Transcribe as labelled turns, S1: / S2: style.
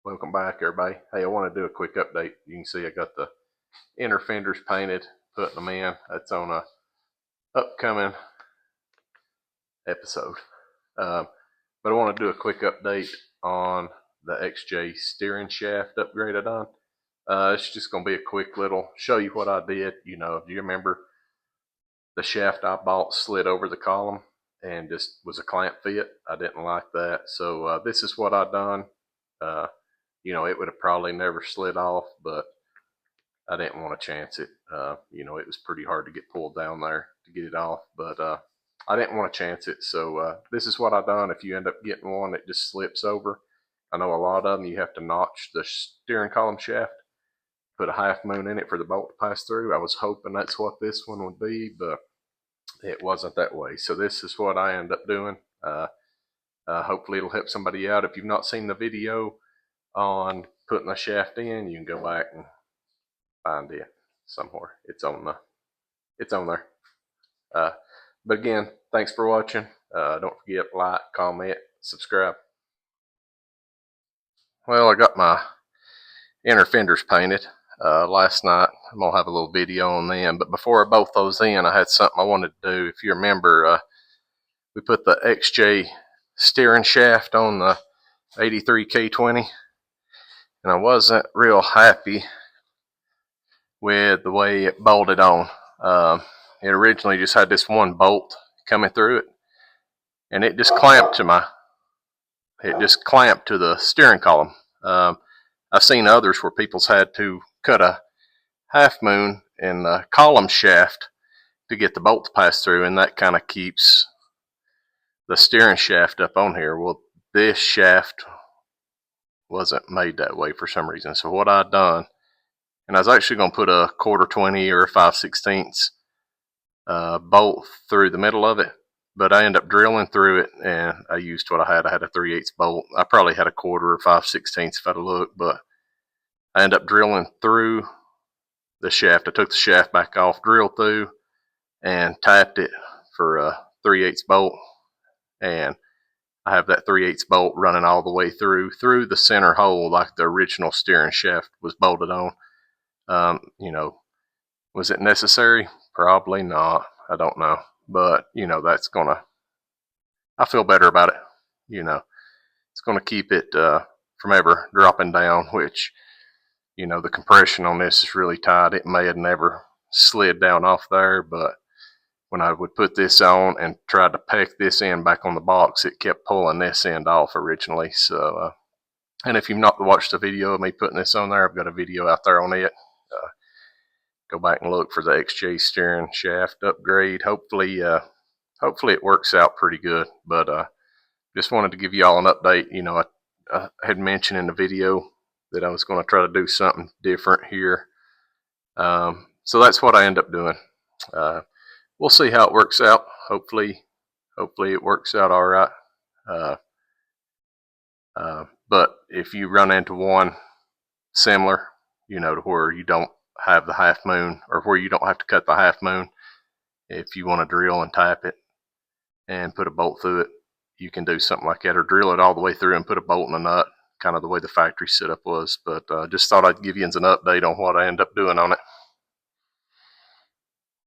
S1: Welcome back, everybody. Hey, I want to do a quick update. You can see I got the inner fenders painted, putting them in. That's on a upcoming episode. But I want to do a quick update on the XJ steering shaft upgrade I done. It's just going to be a quick little show you what I did. Do you remember the shaft I bought slid over the column and just was a clamp fit? I didn't like that. So this is what I done. It would have probably never slid off, but I didn't want to chance it. It was pretty hard to get pulled down there to get it off, but I didn't want to chance it. So this is what I done. If you end up getting one that just slips over, I know a lot of them you have to notch the steering column shaft, put a half moon in it for the bolt to pass through. I was hoping that's what this one would be, but it wasn't that way. So this is what I ended up doing. Hopefully it'll help somebody out. If you've not seen the video on putting the shaft in, you can go back and find it somewhere. It's on there. But again, thanks for watching. Don't forget, like, comment, subscribe. Well, I got my inner fenders painted last night. I'm gonna have a little video on them, but before I bolt those in, I had something I wanted to do. If you remember, we put the XJ steering shaft on the 83 K20, and I wasn't real happy with the way it bolted on. It originally just had this one bolt coming through it, and it just clamped to the steering column. I've seen others where people's had to cut a half moon in the column shaft to get the bolt to pass through, and that kind of keeps the steering shaft up on here. Well, this shaft wasn't made that way for some reason. So what I'd done, and I was actually going to put a 1/4-20 or a 5/16 bolt through the middle of it, but I ended up drilling through it, and I used what I had. I had a 3/8 bolt. I probably had a 1/4 or 5/16 if I'd have looked, but I ended up drilling through the shaft. I took the shaft back off, drilled through, and tapped it for a 3/8 bolt, and I have that 3/8 bolt running all the way through the center hole like the original steering shaft was bolted on. Was it necessary? Probably not. I don't know. But, I feel better about it. It's going to keep it from ever dropping down, which, the compression on this is really tight. It may have never slid down off there, but when I would put this on and try to peck this end back on the box, it kept pulling this end off originally. So, and if you've not watched the video of me putting this on there, I've got a video out there on it. Go back and look for the XJ steering shaft upgrade. Hopefully it works out pretty good. But just wanted to give you all an update. I had mentioned in the video that I was going to try to do something different here. So that's what I end up doing. We'll see how it works out. Hopefully it works out all right. But if you run into one similar, to where you don't have the half moon, or where you don't have to cut the half moon, if you want to drill and tap it and put a bolt through it, you can do something like that, or drill it all the way through and put a bolt in a nut, kind of the way the factory setup was. But just thought I'd give you an update on what I end up doing on it.